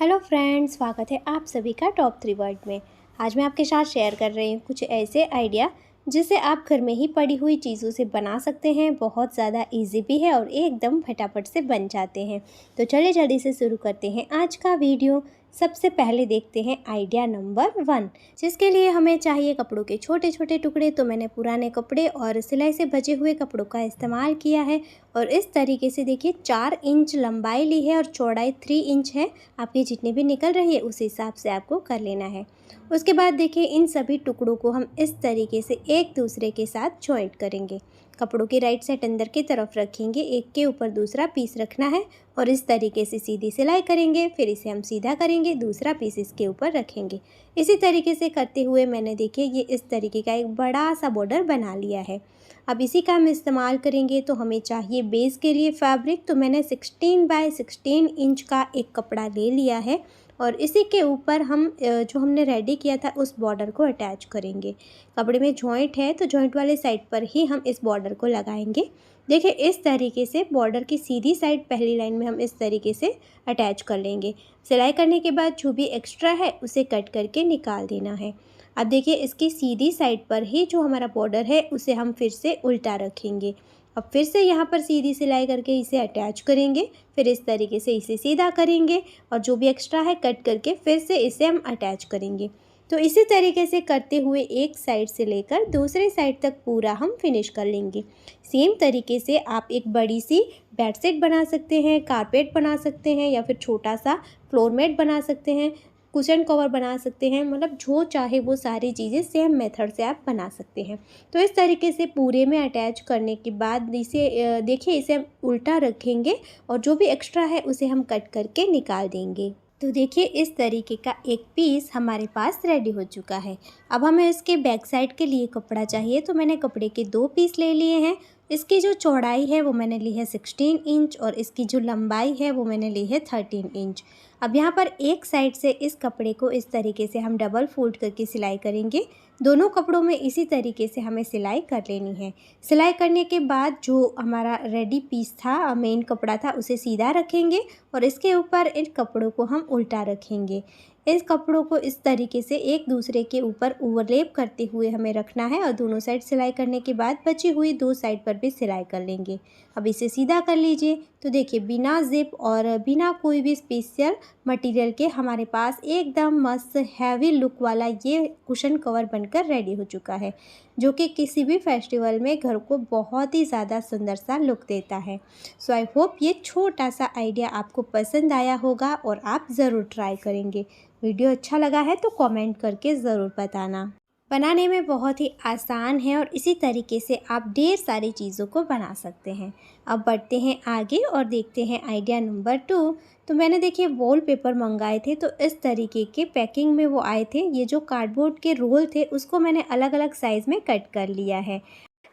Hello friends, स्वागत है आप सभी का टॉप 3 वर्ड में। आज मैं आपके साथ शेयर कर रही हूँ कुछ ऐसे आइडिया जिसे आप घर में ही पड़ी हुई चीज़ों से बना सकते हैं। बहुत ज़्यादा इजी भी है और एकदम फटाफट से बन जाते हैं। तो चलिए जल्दी से शुरू करते हैं आज का वीडियो। सबसे पहले देखते हैं आइडिया नंबर 1, जिसके लिए हमें चाहिए कपड़ों के छोटे छोटे टुकड़े। तो मैंने पुराने कपड़े और सिलाई से बचे हुए कपड़ों का इस्तेमाल किया है और इस तरीके से देखिए 4 इंच लंबाई ली है और चौड़ाई 3 इंच है। आपकी जितनी भी निकल रही है उस हिसाब से आपको कर लेना है। उसके बाद देखिए इन सभी टुकड़ों को हम इस तरीके से एक दूसरे के साथ जॉइंट करेंगे। कपड़ों की राइट साइड अंदर की तरफ रखेंगे, एक के ऊपर दूसरा पीस रखना है और इस तरीके से सीधी सिलाई करेंगे। फिर इसे हम सीधा करेंगे, दूसरा पीस इसके ऊपर रखेंगे। इसी तरीके से करते हुए मैंने देखिए ये इस तरीके का एक बड़ा सा बॉर्डर बना लिया है। अब इसी का हम इस्तेमाल करेंगे। तो हमें चाहिए बेस के लिए फैब्रिक। तो मैंने 16 बाय 16 इंच का एक कपड़ा ले लिया है और इसी के ऊपर हम जो हमने रेडी किया था उस बॉर्डर को अटैच करेंगे। कपड़े में जॉइंट है तो जॉइंट वाले साइड पर ही हम इस बॉर्डर को लगाएंगे। देखिए इस तरीके से बॉर्डर की सीधी साइड पहली लाइन में हम इस तरीके से अटैच कर लेंगे। सिलाई करने के बाद जो भी एक्स्ट्रा है उसे कट करके निकाल देना है। अब देखिए इसकी सीधी साइड पर ही जो हमारा बॉर्डर है उसे हम फिर से उल्टा रखेंगे। अब फिर से यहाँ पर सीधी सिलाई करके इसे अटैच करेंगे। फिर इस तरीके से इसे सीधा करेंगे और जो भी एक्स्ट्रा है कट करके फिर से इसे हम अटैच करेंगे। तो इसी तरीके से करते हुए एक साइड से लेकर दूसरे साइड तक पूरा हम फिनिश कर लेंगे। सेम तरीके से आप एक बड़ी सी बेडशीट बना सकते हैं, कारपेट बना सकते हैं या फिर छोटा सा फ्लोर मैट बना सकते हैं, कुशन कवर बना सकते हैं। मतलब जो चाहे वो सारी चीज़ें सेम मेथड से आप बना सकते हैं। तो इस तरीके से पूरे में अटैच करने के बाद इसे देखिए इसे हम उल्टा रखेंगे और जो भी एक्स्ट्रा है उसे हम कट करके निकाल देंगे। तो देखिए इस तरीके का एक पीस हमारे पास रेडी हो चुका है। अब हमें इसके बैक साइड के लिए कपड़ा चाहिए। तो मैंने कपड़े के 2 पीस ले लिए हैं। इसकी जो चौड़ाई है वो मैंने ली है 16 इंच और इसकी जो लंबाई है वो मैंने ली है 13 इंच। अब यहाँ पर एक साइड से इस कपड़े को इस तरीके से हम डबल फोल्ड करके सिलाई करेंगे। दोनों कपड़ों में इसी तरीके से हमें सिलाई कर लेनी है। सिलाई करने के बाद जो हमारा रेडी पीस था, मेन कपड़ा था, उसे सीधा रखेंगे और इसके ऊपर इन कपड़ों को हम उल्टा रखेंगे। इस कपड़ों को इस तरीके से एक दूसरे के ऊपर ओवरलैप करते हुए हमें रखना है और दोनों साइड सिलाई करने के बाद बची हुई 2 साइड पर भी सिलाई कर लेंगे। अब इसे सीधा कर लीजिए। तो देखिए बिना जिप और बिना कोई भी स्पेशल मटेरियल के हमारे पास एकदम मस्त हैवी लुक वाला ये कुशन कवर बनकर रेडी हो चुका है, जो कि किसी भी फेस्टिवल में घर को बहुत ही ज़्यादा सुंदर सा लुक देता है। सो आई होप ये छोटा सा आइडिया आपको पसंद आया होगा और आप ज़रूर ट्राई करेंगे। वीडियो अच्छा लगा है तो कमेंट करके ज़रूर बताना। बनाने में बहुत ही आसान है और इसी तरीके से आप ढेर सारी चीज़ों को बना सकते हैं। अब बढ़ते हैं आगे और देखते हैं आइडिया नंबर 2। तो मैंने देखिए वॉलपेपर मंगाए थे। तो इस तरीके के पैकिंग में वो आए थे। ये जो कार्डबोर्ड के रोल थे उसको मैंने अलग अलग साइज़ में कट कर लिया है।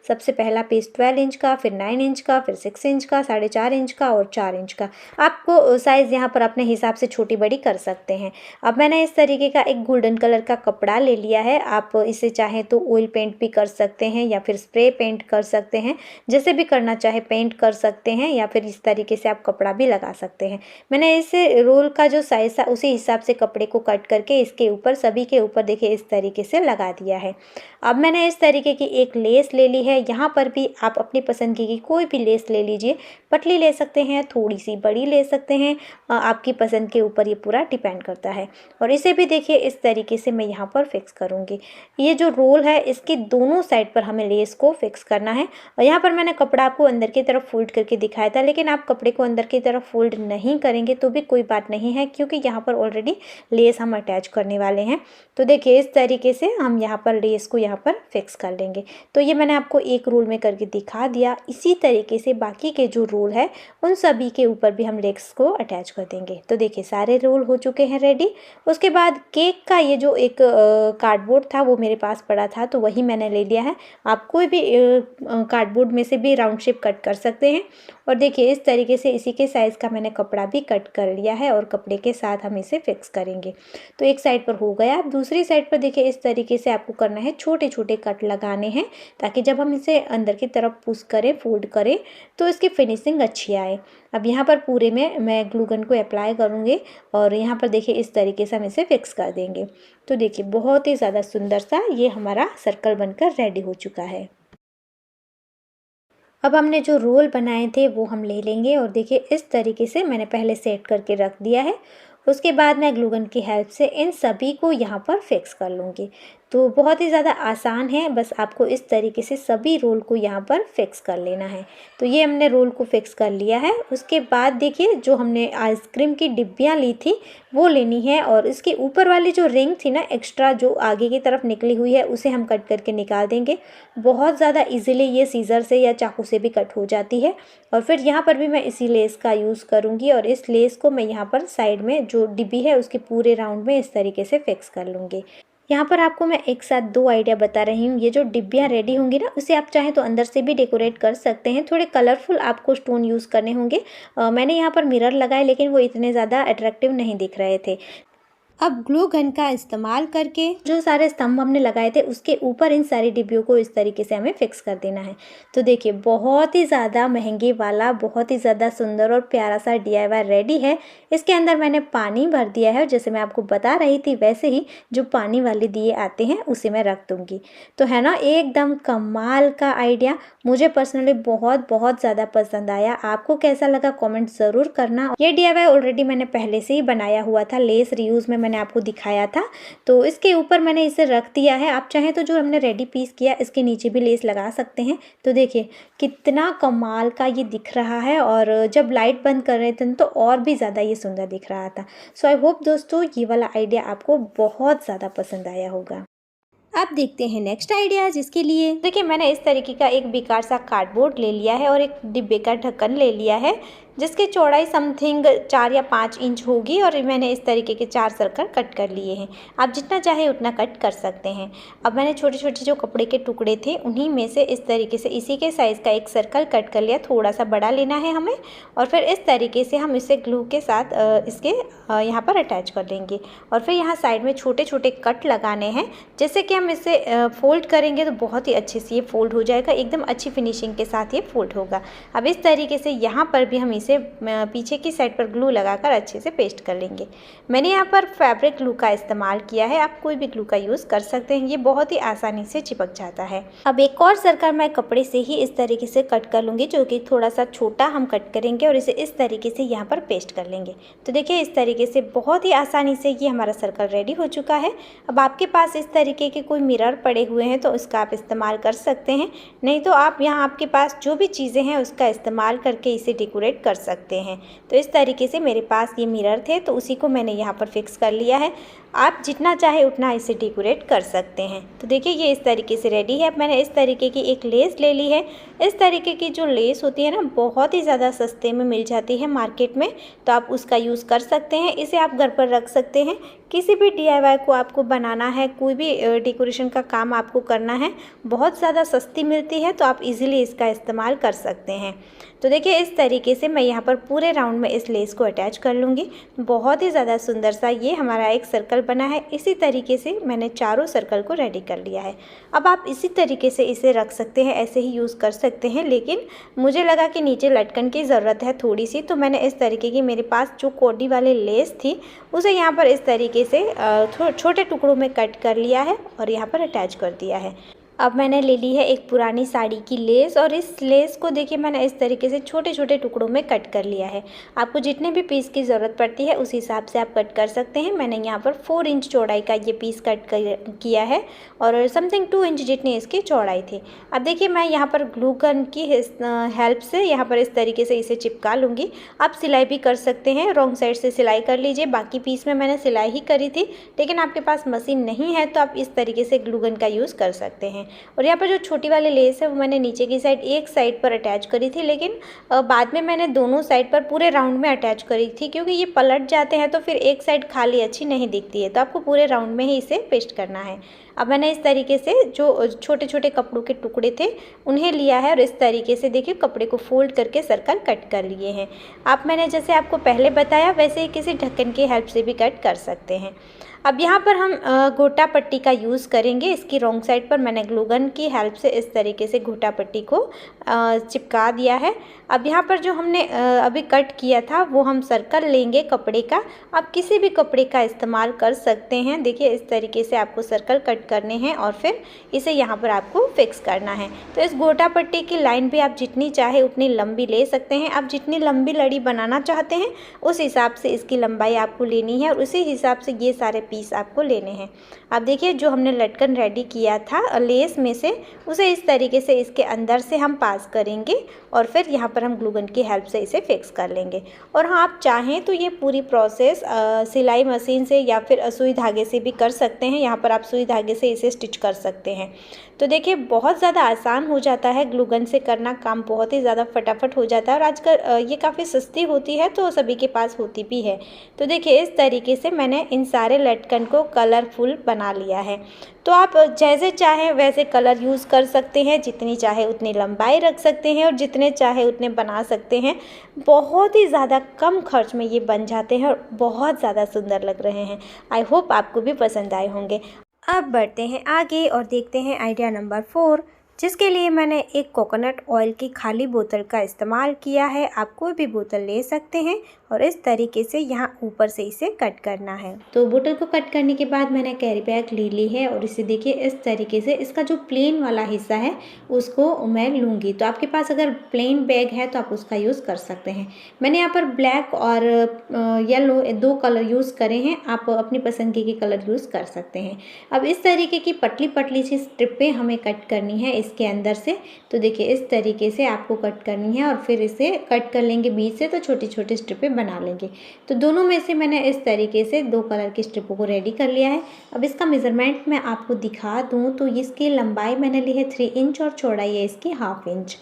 सबसे पहला पीस 12 इंच का, फिर 9 इंच का, फिर 6 इंच का, 4.5 इंच का और 4 इंच का। आपको साइज़ यहाँ पर अपने हिसाब से छोटी बड़ी कर सकते हैं। अब मैंने इस तरीके का एक गोल्डन कलर का कपड़ा ले लिया है। आप इसे चाहें तो ऑयल पेंट भी कर सकते हैं या फिर स्प्रे पेंट कर सकते हैं। जैसे भी करना चाहे पेंट कर सकते हैं या फिर इस तरीके से आप कपड़ा भी लगा सकते हैं। मैंने इस रोल का जो साइज़ था उसी हिसाब से कपड़े को कट करके इसके ऊपर, सभी के ऊपर देखिए इस तरीके से लगा दिया है। अब मैंने इस तरीके की एक लेस ले ली है। यहाँ पर भी आप अपनी पसंद की कोई भी लेस ले लीजिए। पतली ले सकते हैं, थोड़ी सी बड़ी ले सकते हैं, आपकी पसंद के ऊपर ये पूरा डिपेंड करता है। और इसे भी देखिए इस तरीके से मैं यहाँ पर फिक्स करूँगी। ये जो रोल है इसके दोनों साइड पर हमें लेस को फिक्स करना है। और यहाँ पर मैंने कपड़ा आपको अंदर की तरफ फोल्ड करके दिखाया था, लेकिन आप कपड़े को अंदर की तरफ फोल्ड नहीं करेंगे तो भी कोई बात नहीं है, क्योंकि यहाँ पर ऑलरेडी लेस हम अटैच करने वाले हैं। तो देखिए इस तरीके से हम यहाँ पर लेस को यहाँ पर फिक्स कर लेंगे। तो ये मैंने आपको एक रोल में करके दिखा दिया। इसी तरीके से बाकी के जो रोल है उन सभी के ऊपर भी हम लेस को अटैच कर देंगे। तो देखिए सारे रोल हो चुके हैं रेडी। उसके बाद केक का ये जो एक कार्डबोर्ड था वो मेरे पास पड़ा था, तो वही मैंने ले लिया है। आप कोई भी कार्डबोर्ड में से भी राउंड शेप कट कर सकते हैं और देखिए इस तरीके से इसी के साइज़ का मैंने कपड़ा भी कट कर लिया है और कपड़े के साथ हम इसे फिक्स करेंगे। तो एक साइड पर हो गया। अब दूसरी साइड पर देखिए इस तरीके से आपको करना है, छोटे छोटे कट लगाने हैं ताकि जब हम इसे अंदर की तरफ पुश करें, फोल्ड करें तो इसकी फिनिशिंग अच्छी आए। अब यहाँ पर पूरे में मैं ग्लू गन को अप्लाई करूँगी और यहाँ पर देखिए इस तरीके से हम इसे फिक्स कर देंगे। तो देखिए बहुत ही ज़्यादा सुंदर सा ये हमारा सर्कल बनकर रेडी हो चुका है। अब हमने जो रोल बनाए थे वो हम ले लेंगे और देखिए इस तरीके से मैंने पहले सेट करके रख दिया है। उसके बाद मैं ग्लू गन की हेल्प से इन सभी को यहाँ पर फिक्स कर लूँगी। तो बहुत ही ज़्यादा आसान है, बस आपको इस तरीके से सभी रोल को यहाँ पर फिक्स कर लेना है। तो ये हमने रोल को फिक्स कर लिया है। उसके बाद देखिए जो हमने आइसक्रीम की डिब्बियाँ ली थी वो लेनी है और इसके ऊपर वाली जो रिंग थी ना एक्स्ट्रा जो आगे की तरफ निकली हुई है उसे हम कट करके निकाल देंगे। बहुत ज़्यादा इजीली ये सीज़र से या चाकू से भी कट हो जाती है। और फिर यहाँ पर भी मैं इसी लेस का यूज़ करूँगी और इस लेस को मैं यहाँ पर साइड में जो डिब्बी है उसके पूरे राउंड में इस तरीके से फिक्स कर लूँगी। यहाँ पर आपको मैं एक साथ दो आइडिया बता रही हूँ। ये जो डिब्बियाँ रेडी होंगी ना उसे आप चाहें तो अंदर से भी डेकोरेट कर सकते हैं। थोड़े कलरफुल आपको स्टोन यूज़ करने होंगे। मैंने यहाँ पर मिरर लगाए लेकिन वो इतने ज़्यादा अट्रैक्टिव नहीं दिख रहे थे। अब ग्लू गन का इस्तेमाल करके जो सारे स्तंभ हमने लगाए थे उसके ऊपर इन सारी डिब्बियों को इस तरीके से हमें फिक्स कर देना है। तो देखिए बहुत ही ज़्यादा महंगे वाला, बहुत ही ज़्यादा सुंदर और प्यारा सा DIY रेडी है। इसके अंदर मैंने पानी भर दिया है और जैसे मैं आपको बता रही थी वैसे ही जो पानी वाले दिए आते हैं उसे मैं रख दूँगी। तो है ना एकदम कमाल का आइडिया। मुझे पर्सनली बहुत ज़्यादा पसंद आया। आपको कैसा लगा कमेंट ज़रूर करना। ये DIY ऑलरेडी मैंने पहले से ही बनाया हुआ था, लेस रीयूज़ में मैंने आपको दिखाया था। तो इसके ऊपर मैंने इसे रख दिया है। आप चाहें तो जो हमने रेडी पीस किया इसके नीचे भी लेस लगा सकते हैं। तो देखिए कितना कमाल का ये दिख रहा है और जब लाइट बंद कर रहे थे तो और भी ज़्यादा ये सुंदर दिख रहा था। सो आई होप दोस्तों ये वाला आइडिया आपको बहुत ज़्यादा पसंद आया होगा। अब देखते हैं नेक्स्ट आइडिया, जिसके लिए देखिए मैंने इस तरीके का एक बेकार सा कार्डबोर्ड ले लिया है और एक डिब्बे का ढक्कन ले लिया है जिसकी चौड़ाई समथिंग 4 या 5 इंच होगी और मैंने इस तरीके के 4 सर्कल कट कर लिए हैं। आप जितना चाहे उतना कट कर सकते हैं। अब मैंने छोटे छोटे जो कपड़े के टुकड़े थे उन्हीं में से इस तरीके से इसी के साइज़ का एक सर्कल कट कर लिया। थोड़ा सा बड़ा लेना है हमें और फिर इस तरीके से हम इसे ग्लू के साथ इसके यहाँ पर अटैच कर लेंगे और फिर यहाँ साइड में छोटे छोटे कट लगाने हैं जिससे कि हम इसे फोल्ड करेंगे तो बहुत ही अच्छे से ये फोल्ड हो जाएगा। एकदम अच्छी फिनिशिंग के साथ ये फोल्ड होगा। अब इस तरीके से यहाँ पर भी हम इसे पीछे की साइड पर ग्लू लगाकर अच्छे से पेस्ट कर लेंगे। मैंने यहाँ पर फैब्रिक ग्लू का इस्तेमाल किया है, आप कोई भी ग्लू का यूज़ कर सकते हैं। ये बहुत ही आसानी से चिपक जाता है। अब एक और सर्कल मैं कपड़े से ही इस तरीके से कट कर लूँगी जो कि थोड़ा सा छोटा हम कट करेंगे और इसे इस तरीके से यहाँ पर पेस्ट कर लेंगे। तो देखिए इस तरीके से बहुत ही आसानी से ये हमारा सर्कल रेडी हो चुका है। अब आपके पास इस तरीके के कोई मिरर पड़े हुए हैं तो उसका आप इस्तेमाल कर सकते हैं, नहीं तो आप यहाँ आपके पास जो भी चीज़ें हैं उसका इस्तेमाल करके इसे डेकोरेट कर सकते हैं। तो इस तरीके से मेरे पास ये मिरर थे तो उसी को मैंने यहाँ पर फिक्स कर लिया है। आप जितना चाहे उतना इसे डेकोरेट कर सकते हैं। तो देखिए ये इस तरीके से रेडी है। अब मैंने इस तरीके की एक लेस ले ली है। इस तरीके की जो लेस होती है ना बहुत ही ज़्यादा सस्ते में मिल जाती है मार्केट में, तो आप उसका यूज़ कर सकते हैं। इसे आप घर पर रख सकते हैं। किसी भी DIY को आपको बनाना है, कोई भी डेकोरेशन का काम आपको करना है, बहुत ज़्यादा सस्ती मिलती है तो आप इजीली इसका इस्तेमाल कर सकते हैं। तो देखिए इस तरीके से मैं यहाँ पर पूरे राउंड में इस लेस को अटैच कर लूँगी। बहुत ही ज़्यादा सुंदर सा ये हमारा एक सर्कल बना है। इसी तरीके से मैंने चारों सर्कल को रेडी कर लिया है। अब आप इसी तरीके से इसे रख सकते हैं, ऐसे ही यूज़ कर सकते हैं, लेकिन मुझे लगा कि नीचे लटकन की ज़रूरत है थोड़ी सी, तो मैंने इस तरीके की मेरे पास जो कोडी वाली लेस थी उसे यहाँ पर इस तरीके से छोटे टुकड़ों में कट कर लिया है और यहाँ पर अटैच कर दिया है। अब मैंने ले ली है एक पुरानी साड़ी की लेस और इस लेस को देखिए मैंने इस तरीके से छोटे छोटे टुकड़ों में कट कर लिया है। आपको जितने भी पीस की ज़रूरत पड़ती है उस हिसाब से आप कट कर सकते हैं। मैंने यहाँ पर 4 इंच चौड़ाई का ये पीस कट किया है और समथिंग 2 इंच जितनी इसकी चौड़ाई थी। अब देखिए मैं यहाँ पर ग्लू गन की हेल्प से यहाँ पर इस तरीके से इसे चिपका लूँगी। आप सिलाई भी कर सकते हैं, रॉन्ग साइड से सिलाई कर लीजिए। बाकी पीस में मैंने सिलाई ही करी थी, लेकिन आपके पास मशीन नहीं है तो आप इस तरीके से ग्लू गन का यूज़ कर सकते हैं। और यहाँ पर जो छोटी वाली लेस है वो मैंने नीचे की साइड एक साइड पर अटैच करी थी, लेकिन बाद में मैंने दोनों साइड पर पूरे राउंड में अटैच करी थी, क्योंकि ये पलट जाते हैं तो फिर एक साइड खाली अच्छी नहीं दिखती है, तो आपको पूरे राउंड में ही इसे पेस्ट करना है। अब मैंने इस तरीके से जो छोटे छोटे कपड़ों के टुकड़े थे उन्हें लिया है और इस तरीके से देखिए कपड़े को फोल्ड करके सर्कल कट कर लिए हैं। आप मैंने जैसे आपको पहले बताया वैसे ही किसी ढक्कन की हेल्प से भी कट कर सकते हैं। अब यहाँ पर हम गोटा पट्टी का यूज़ करेंगे। इसकी रॉन्ग साइड पर मैंने ग्लू गन की हेल्प से इस तरीके से गोटा पट्टी को चिपका दिया है। अब यहाँ पर जो हमने अभी कट किया था वो हम सर्कल लेंगे कपड़े का। आप किसी भी कपड़े का इस्तेमाल कर सकते हैं। देखिए इस तरीके से आपको सर्कल कट करने हैं और फिर इसे यहाँ पर आपको फिक्स करना है। तो इस गोटा पट्टी की लाइन भी आप जितनी चाहे उतनी लंबी ले सकते हैं। आप जितनी लंबी लड़ी बनाना चाहते हैं उस हिसाब से इसकी लंबाई आपको लेनी है और उसी हिसाब से ये सारे पीस आपको लेने हैं। अब देखिए जो हमने लटकन रेडी किया था लेस में से, उसे इस तरीके से इसके अंदर से हम पास करेंगे और फिर यहाँ पर हम ग्लू गन की हेल्प से इसे फिक्स कर लेंगे। और हाँ, आप चाहें तो ये पूरी प्रोसेस सिलाई मशीन से या फिर सुई धागे से भी कर सकते हैं। यहाँ पर आप सुई धागे से इसे स्टिच कर सकते हैं। तो देखिए बहुत ज़्यादा आसान हो जाता है, ग्लू गन से करना काम बहुत ही ज़्यादा फटाफट हो जाता है और आजकल ये काफ़ी सस्ती होती है तो सभी के पास होती भी है। तो देखिए इस तरीके से मैंने इन सारे लटकन को कलरफुल बना लिया है। तो आप जैसे चाहें वैसे कलर यूज़ कर सकते हैं, जितनी चाहे उतनी लंबाई रख सकते हैं और जितने चाहे उतने बना सकते हैं। बहुत ही ज़्यादा कम खर्च में ये बन जाते हैं और बहुत ज़्यादा सुंदर लग रहे हैं। आई होप आपको भी पसंद आए होंगे। अब बढ़ते हैं आगे और देखते हैं आइडिया नंबर 4, जिसके लिए मैंने एक कोकोनट ऑयल की खाली बोतल का इस्तेमाल किया है। आप कोई भी बोतल ले सकते हैं और इस तरीके से यहाँ ऊपर से इसे कट करना है। तो बोतल को कट करने के बाद मैंने कैरी बैग ले ली है और इसे देखिए इस तरीके से इसका जो प्लेन वाला हिस्सा है उसको मैं लूँगी। तो आपके पास अगर प्लेन बैग है तो आप उसका यूज़ कर सकते हैं। मैंने यहाँ पर ब्लैक और येलो 2 कलर यूज़ करे हैं, आप अपनी पसंद के कलर यूज़ कर सकते हैं। अब इस तरीके की पतली पतली सी स्ट्रिपें हमें कट करनी है इसके अंदर से। तो देखिए इस तरीके से आपको कट करनी है और फिर इसे कट कर लेंगे बीच से, तो छोटी छोटी स्ट्रिपें बना लेंगे। तो दोनों में से मैंने इस तरीके से 2 कलर की स्ट्रिपों को रेडी कर लिया है। अब इसका मेज़रमेंट मैं आपको दिखा दूँ तो इसकी लंबाई मैंने ली है 3 इंच और चौड़ाई है इसकी 1/2 इंच।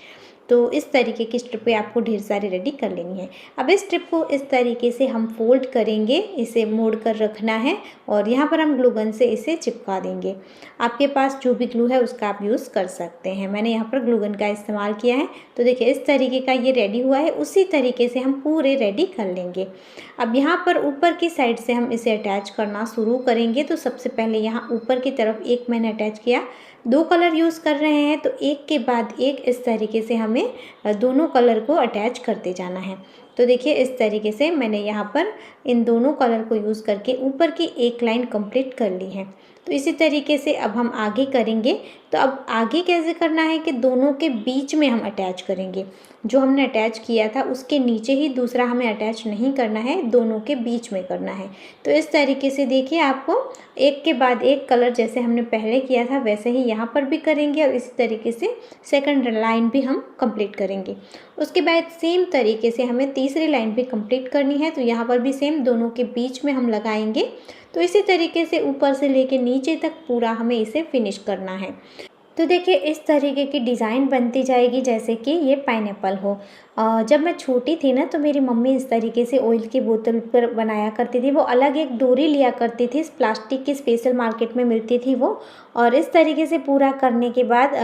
तो इस तरीके की स्ट्रिपें आपको ढेर सारी रेडी कर लेनी है। अब इस स्ट्रिप को इस तरीके से हम फोल्ड करेंगे, इसे मोड़ कर रखना है और यहाँ पर हम ग्लू गन से इसे चिपका देंगे। आपके पास जो भी ग्लू है उसका आप यूज़ कर सकते हैं। मैंने यहाँ पर ग्लू गन का इस्तेमाल किया है। तो देखिए इस तरीके का ये रेडी हुआ है, उसी तरीके से हम पूरे रेडी कर लेंगे। अब यहाँ पर ऊपर की साइड से हम इसे अटैच करना शुरू करेंगे। तो सबसे पहले यहाँ ऊपर की तरफ एक मैंने अटैच किया। 2 कलर यूज़ कर रहे हैं तो एक के बाद एक इस तरीके से हमें दोनों कलर को अटैच करते जाना है। तो देखिए इस तरीके से मैंने यहाँ पर इन दोनों कलर को यूज़ करके ऊपर की एक लाइन कंप्लीट कर ली है। तो इसी तरीके से अब हम आगे करेंगे। तो अब आगे कैसे करना है कि दोनों के बीच में हम अटैच करेंगे। जो हमने अटैच किया था उसके नीचे ही दूसरा हमें अटैच नहीं करना है, दोनों के बीच में करना है। तो इस तरीके से देखिए आपको एक के बाद एक कलर जैसे हमने पहले किया था वैसे ही यहाँ पर भी करेंगे और इसी तरीके से सेकंड लाइन भी हम कंप्लीट करेंगे। उसके बाद सेम तरीके से हमें तीसरी लाइन भी कंप्लीट करनी है। तो यहाँ पर भी सेम दोनों के बीच में हम लगाएंगे। तो इसी तरीके से ऊपर से लेके नीचे तक पूरा हमें इसे फिनिश करना है। तो देखिए इस तरीके की डिज़ाइन बनती जाएगी जैसे कि ये पाइनएप्पल हो। जब मैं छोटी थी ना तो मेरी मम्मी इस तरीके से ऑयल की बोतल पर बनाया करती थी। वो अलग एक डोरी लिया करती थी, प्लास्टिक की स्पेशल मार्केट में मिलती थी वो। और इस तरीके से पूरा करने के बाद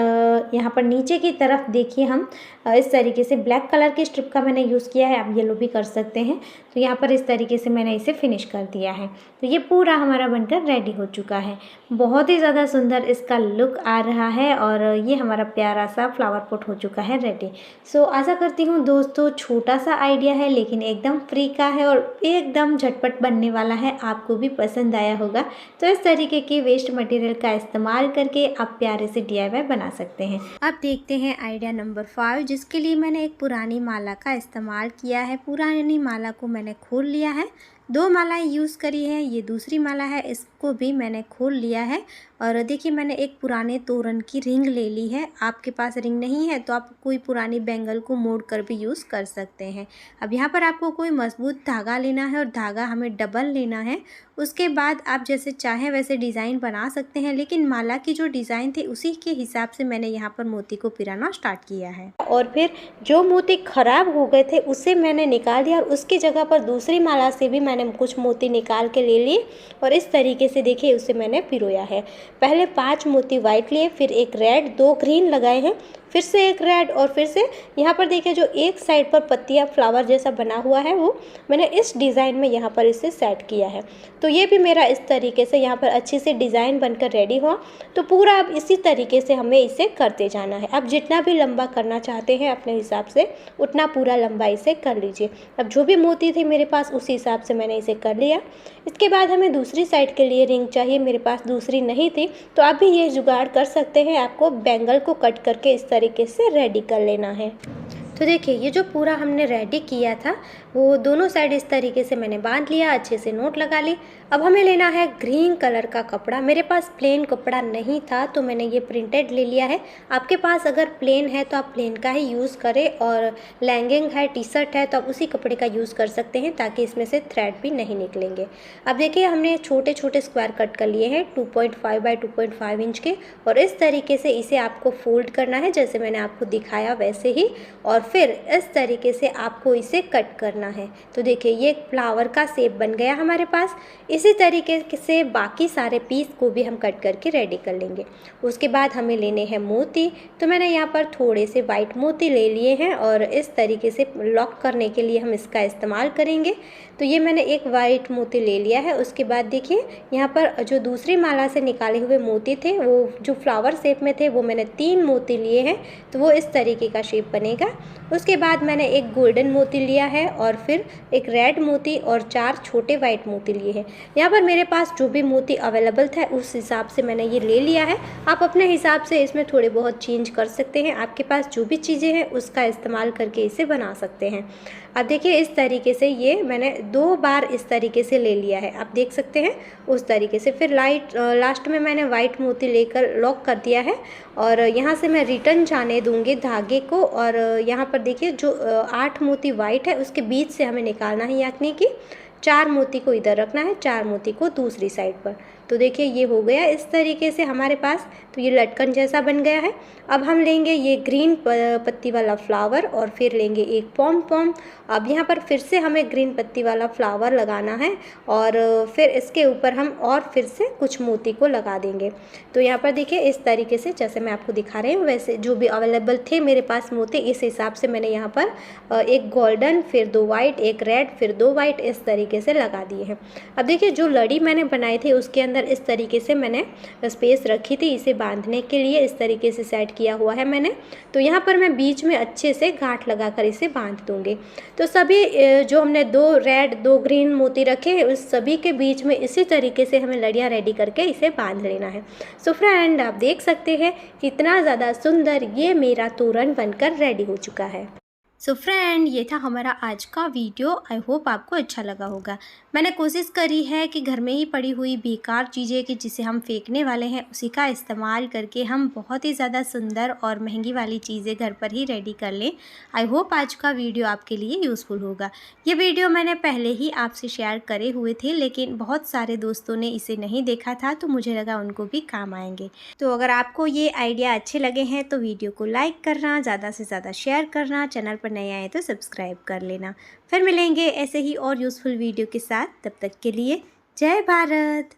यहाँ पर नीचे की तरफ देखिए हम इस तरीके से ब्लैक कलर की स्ट्रिप का मैंने यूज़ किया है, आप येलो भी कर सकते हैं। तो यहाँ पर इस तरीके से मैंने इसे फिनिश कर दिया है। तो ये पूरा हमारा बनकर रेडी हो चुका है। बहुत ही ज़्यादा सुंदर इसका लुक आ रहा है और ये हमारा प्यारा सा फ्लावर पॉट हो चुका है रेडी। सो आशा करती हूँ दोस्तों, छोटा सा आइडिया है लेकिन एकदम फ्री का है और एकदम झटपट बनने वाला है, आपको भी पसंद आया होगा। तो इस तरीके की वेस्ट मटेरियल का इस्तेमाल करके आप प्यारे से DIY बना सकते हैं। अब देखते हैं आइडिया नंबर 5, जिसके लिए मैंने एक पुरानी माला का इस्तेमाल किया है। पुरानी माला को मैंने खोल लिया है, 2 मालाएं यूज़ करी हैं। ये दूसरी माला है, इसको भी मैंने खोल लिया है। और देखिए मैंने एक पुराने तोरण की रिंग ले ली है। आपके पास रिंग नहीं है तो आप कोई पुरानी बैंगल को मोड़ कर भी यूज़ कर सकते हैं। अब यहाँ पर आपको कोई मजबूत धागा लेना है और धागा हमें डबल लेना है। उसके बाद आप जैसे चाहें वैसे डिज़ाइन बना सकते हैं, लेकिन माला की जो डिज़ाइन थी उसी के हिसाब से मैंने यहाँ पर मोती को पिराना स्टार्ट किया है। और फिर जो मोती ख़राब हो गए थे उसे मैंने निकाल दिया और उसकी जगह पर दूसरी माला से भी मैंने कुछ मोती निकाल के ले लिए और इस तरीके से देखिए उसे मैंने पिरोया है। पहले 5 मोती वाइट लिए, फिर एक रेड, 2 ग्रीन लगाए हैं, फिर से एक रेड और फिर से यहाँ पर देखिए जो एक साइड पर पत्तियाँ फ्लावर जैसा बना हुआ है वो मैंने इस डिज़ाइन में यहाँ पर इसे सेट किया है। तो ये भी मेरा इस तरीके से यहाँ पर अच्छे से डिज़ाइन बनकर रेडी हुआ। तो पूरा अब इसी तरीके से हमें इसे करते जाना है। अब जितना भी लंबा करना चाहते हैं अपने हिसाब से उतना पूरा लंबा इसे कर लीजिए। अब जो भी मोती थे मेरे पास उसी हिसाब से मैंने इसे कर लिया। इसके बाद हमें दूसरी साइड के लिए रिंग चाहिए। मेरे पास दूसरी नहीं थी तो आप भी ये जुगाड़ कर सकते हैं। आपको बैंगल को कट करके इस तरीके से रेडी कर लेना है। तो देखिए ये जो पूरा हमने रेडी किया था वो दोनों साइड इस तरीके से मैंने बांध लिया, अच्छे से नोट लगा ली। अब हमें लेना है ग्रीन कलर का कपड़ा। मेरे पास प्लेन कपड़ा नहीं था तो मैंने ये प्रिंटेड ले लिया है। आपके पास अगर प्लेन है तो आप प्लेन का ही यूज़ करें, और लैंगिंग है, टी शर्ट है तो आप उसी कपड़े का यूज़ कर सकते हैं ताकि इसमें से थ्रेड भी नहीं निकलेंगे। अब देखिए हमने छोटे छोटे स्क्वायर कट कर लिए हैं 2.5 बाय 2.5 इंच के, और इस तरीके से इसे आपको फोल्ड करना है जैसे मैंने आपको दिखाया वैसे ही, और फिर इस तरीके से आपको इसे कट करना है। तो देखिए ये फ्लावर का शेप बन गया हमारे पास। इसी तरीके से बाकी सारे पीस को भी हम कट करके रेडी कर लेंगे। उसके बाद हमें लेने हैं मोती। तो मैंने यहाँ पर थोड़े से वाइट मोती ले लिए हैं और इस तरीके से लॉक करने के लिए हम इसका इस्तेमाल करेंगे। तो ये मैंने एक वाइट मोती ले लिया है। उसके बाद देखिए यहाँ पर जो दूसरी माला से निकाले हुए मोती थे वो जो फ्लावर शेप में थे वो मैंने 3 मोती लिए हैं, तो वो इस तरीके का शेप बनेगा। उसके बाद मैंने एक गोल्डन मोती लिया है और फिर एक रेड मोती और 4 छोटे वाइट मोती लिए हैं। यहाँ पर मेरे पास जो भी मोती अवेलेबल था उस हिसाब से मैंने ये ले लिया है। आप अपने हिसाब से इसमें थोड़े बहुत चेंज कर सकते हैं। आपके पास जो भी चीज़ें हैं उसका इस्तेमाल करके इसे बना सकते हैं। अब देखिए इस तरीके से ये मैंने 2 बार इस तरीके से ले लिया है, आप देख सकते हैं उस तरीके से। फिर लास्ट में मैंने वाइट मोती लेकर लॉक कर दिया है और यहाँ से मैं रिटर्न जाने दूंगी धागे को। और यहाँ पर देखिए जो 8 मोती वाइट है उसके बीच से हमें निकालना है, यानी कि 4 मोती को इधर रखना है, 4 मोती को दूसरी साइड पर। तो देखिए ये हो गया इस तरीके से हमारे पास। तो ये लटकन जैसा बन गया है। अब हम लेंगे ये ग्रीन पत्ती वाला फ्लावर और फिर लेंगे एक पॉम पॉम। अब यहाँ पर फिर से हमें ग्रीन पत्ती वाला फ्लावर लगाना है और फिर इसके ऊपर हम और फिर से कुछ मोती को लगा देंगे। तो यहाँ पर देखिए इस तरीके से जैसे मैं आपको दिखा रही हूँ वैसे जो भी अवेलेबल थे मेरे पास मोती, इस हिसाब से मैंने यहाँ पर एक गोल्डन, फिर 2 वाइट, एक रेड, फिर 2 वाइट इस तरीके से लगा दिए हैं। अब देखिए जो लड़ी मैंने बनाई थी उसके अंदर इस तरीके से मैंने स्पेस रखी थी इसे बांधने के लिए, इस तरीके से सेट किया हुआ है मैंने। तो यहाँ पर मैं बीच में अच्छे से गांठ लगाकर इसे बांध दूंगी। तो सभी जो हमने 2 रेड 2 ग्रीन मोती रखे हैं उस सभी के बीच में इसी तरीके से हमें लड़ियाँ रेडी करके इसे बांध लेना है। सो फ्रेंड आप देख सकते हैं कितना ज़्यादा सुंदर ये मेरा तोरण बनकर रेडी हो चुका है। सो फ्रेंड ये था हमारा आज का वीडियो। आई होप आपको अच्छा लगा होगा। मैंने कोशिश करी है कि घर में ही पड़ी हुई बेकार चीज़ें कि जिसे हम फेंकने वाले हैं उसी का इस्तेमाल करके हम बहुत ही ज़्यादा सुंदर और महंगी वाली चीज़ें घर पर ही रेडी कर लें। आई होप आज का वीडियो आपके लिए यूज़फुल होगा। ये वीडियो मैंने पहले ही आपसे शेयर करे हुए थे लेकिन बहुत सारे दोस्तों ने इसे नहीं देखा था तो मुझे लगा उनको भी काम आएंगे। तो अगर आपको ये आइडिया अच्छे लगे हैं तो वीडियो को लाइक करना, ज़्यादा से ज़्यादा शेयर करना, चैनल पर नए आए तो सब्सक्राइब कर लेना। फिर मिलेंगे ऐसे ही और यूज़फुल वीडियो के साथ। तब तक के लिए जय भारत।